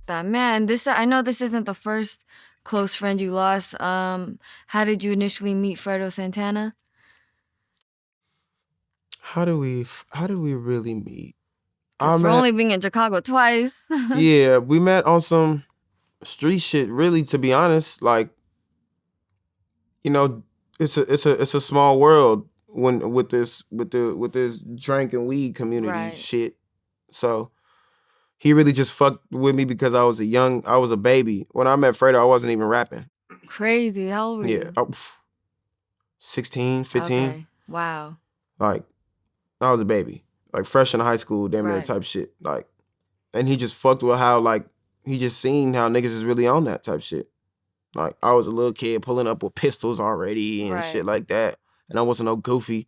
that. Man, I know this isn't the first close friend you lost. How did you initially meet Fredo Santana? How did we really meet? Because I for met only being in Chicago twice. Yeah, we met on some street shit. Really, to be honest, like you know, it's a small world when with this drink and weed community Right. shit. So he really just fucked with me because I was a baby when I met Fredo. I wasn't even rapping. Crazy. How old were Yeah, you? 16, 15. Okay. Wow. Like I was a baby, like fresh in high school, damn near Right. type shit. Like, and he just fucked with how like he just seen how niggas is really on that type shit. Like I was a little kid pulling up with pistols already and Right. shit like that, and I wasn't no goofy.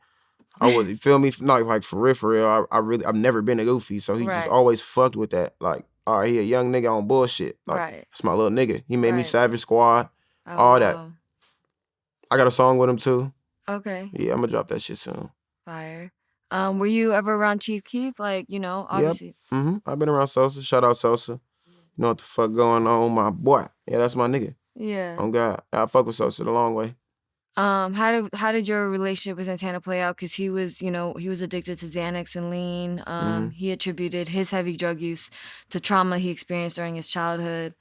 I was, you feel me? Like for real, for real. I've never been a goofy, so he just Right. always fucked with that. Like, all right, he a young nigga on bullshit. Like Right. that's my little nigga. He made me Right. Savage Squad, Oh all that. wow. I got a song with him too. Okay. Yeah, I'm gonna drop that shit soon. Fire. Were you ever around Chief Keef? Like, Yep. obviously. I've been around Sosa. Shout out Sosa. You know what the fuck going on, my boy? Yeah, that's my nigga. Yeah. Oh God, I fuck with Sosa the long way. How did your relationship with Santana play out? Because he was addicted to Xanax and lean. hmm He attributed his heavy drug use to trauma he experienced during his childhood.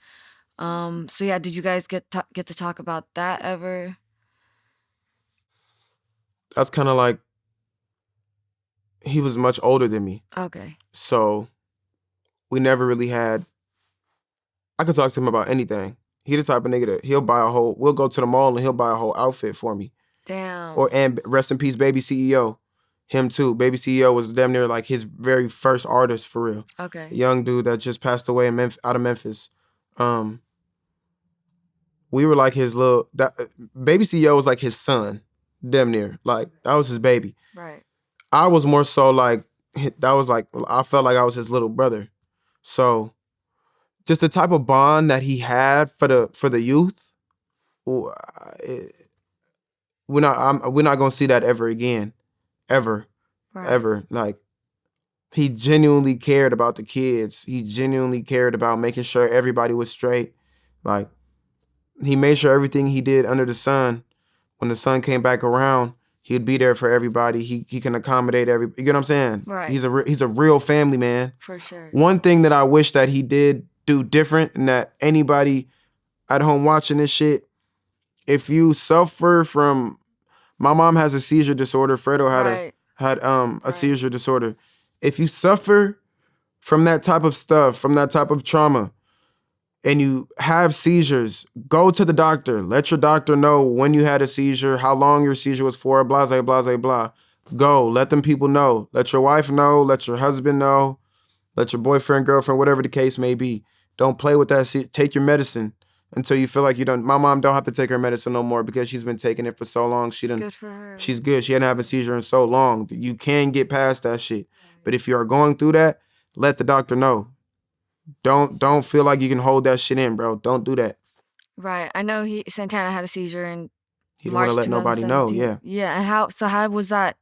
So yeah, did you guys get to talk about that ever? That's kind of like he was much older than me, Okay. so we never really had. I could talk to him about anything. He the type of nigga that he'll buy a whole. We'll go to the mall and he'll buy a whole outfit for me. Damn. And rest in peace, Baby CEO. Him too. Baby CEO was damn near like his very first artist for real. A Okay. young dude that just passed away in out of Memphis. Um, we were like his little. Baby CEO was like his son, damn near. Like that was his baby. Right. I was more so like that was like I felt like I was his little brother. So just the type of bond that he had for the youth, ooh, we're not gonna see that ever again, ever, Right. ever. Like he genuinely cared about the kids. He genuinely cared about making sure everybody was straight. Like he made sure everything he did under the sun, when the sun came back around, he'd be there for everybody. He can accommodate every. You get what I'm saying? Right. He's a real family man. For sure. One thing that I wish that he did do different, and that anybody at home watching this shit, if you suffer from, my mom has a seizure disorder. Fredo Right. had a Right. seizure disorder. If you suffer from that type of stuff, from that type of trauma, and you have seizures, go to the doctor. Let your doctor know when you had a seizure, how long your seizure was for, blah, blah, blah, blah. Go. Let them people know. Let your wife know. Let your husband know. Let your boyfriend, girlfriend, whatever the case may be. Don't play with that shit. Take your medicine until you feel like you don't. My mom don't have to take her medicine no more because she's been taking it for so long. Good for her. She's good. She hadn't had a seizure in so long. You can get past that shit. But if you are going through that, let the doctor know. Don't feel like you can hold that shit in, bro. Don't do that. Right. I know Santana had a seizure in You don't want to March let nobody know. 2017. Yeah, Yeah, and how was that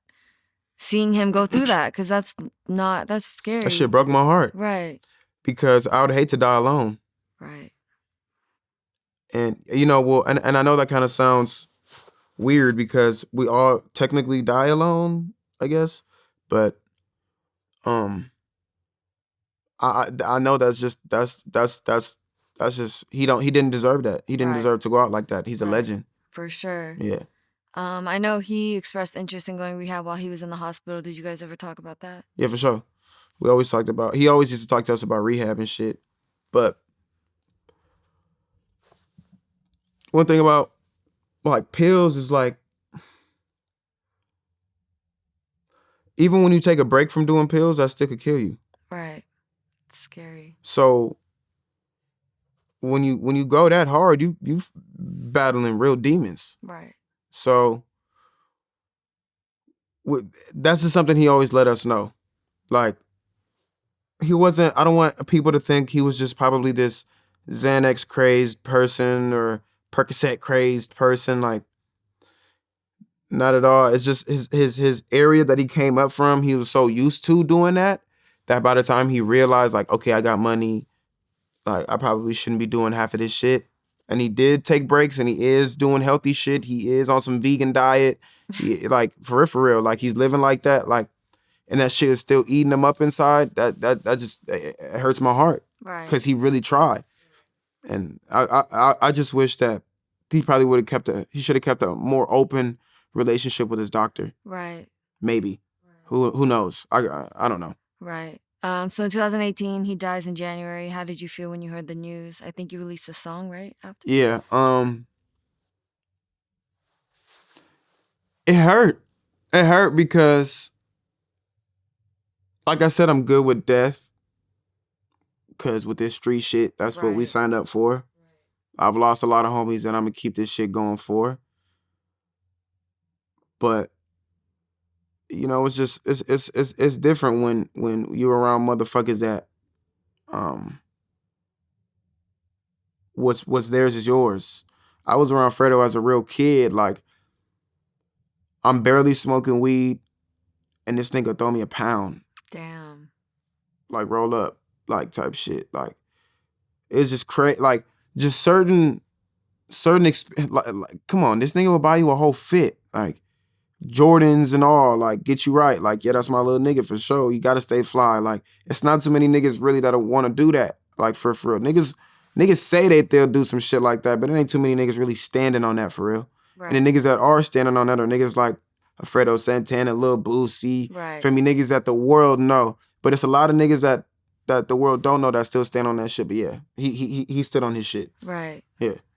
seeing him go through that? Because that's that shit scary. broke my heart Right. because I would hate to die alone. Right. And well, and I know that kind of sounds weird because we all technically die alone, I guess. But um, I know that's just he didn't deserve that. He didn't Right. deserve to go out like that. He's a Right. legend. For sure. Yeah, I know he expressed interest in going rehab while he was in the hospital. Did you guys ever talk about that? yeah, for sure. We always talked about. He always used to talk to us about rehab and shit. But one thing about like pills is like even when you take a break from doing pills, that still could kill you. Right. It's scary. So when you go that hard, you battling real demons. Right. So that's just something he always let us know. Like he wasn't. I don't want people to think he was just probably this Xanax crazed person or Percocet crazed person. Like not at all. It's just his area that he came up from. He was so used to doing that by the time he realized like, okay, I got money. Like, I probably shouldn't be doing half of this shit. And he did take breaks, and he is doing healthy shit. He is on some vegan diet. He, like, for real. Like, he's living like that. Like, and that shit is still eating him up inside. That just it hurts my heart. Right. Because he really tried. And I just wish that he probably would have he should have kept a more open relationship with his doctor. Right. Maybe. Who knows? I don't know. Right. So in 2018, he dies in January. How did you feel when you heard the news? I think you released a song, right? After. Yeah. It hurt. It hurt because, like I said, I'm good with death. Because with this street shit, that's what we Right. signed up for. I've lost a lot of homies that I'm going to keep this shit going for. But, you know, it's just, it's different when you're around motherfuckers that, what's theirs is yours. I was around Fredo as a real kid. Like, I'm barely smoking weed, and this nigga throw me a pound. Damn. Like, roll up, like, type shit. Like, it's just crazy. Like, just certain like, come on, this nigga will buy you a whole fit. Like, Jordans and all, like, get you right. Like, yeah, that's my little nigga for sure. You gotta stay fly. Like, it's not too many niggas really that'll want to do that. Like, for real. Niggas say that they'll do some shit like that, but it ain't too many niggas really standing on that for real. Right. And the niggas that are standing on that are niggas like Fredo Santana, Lil Boosie. Right. For me, niggas that the world know. But it's a lot of niggas that the world don't know that still stand on that shit. But yeah, he stood on his shit. Right. Yeah.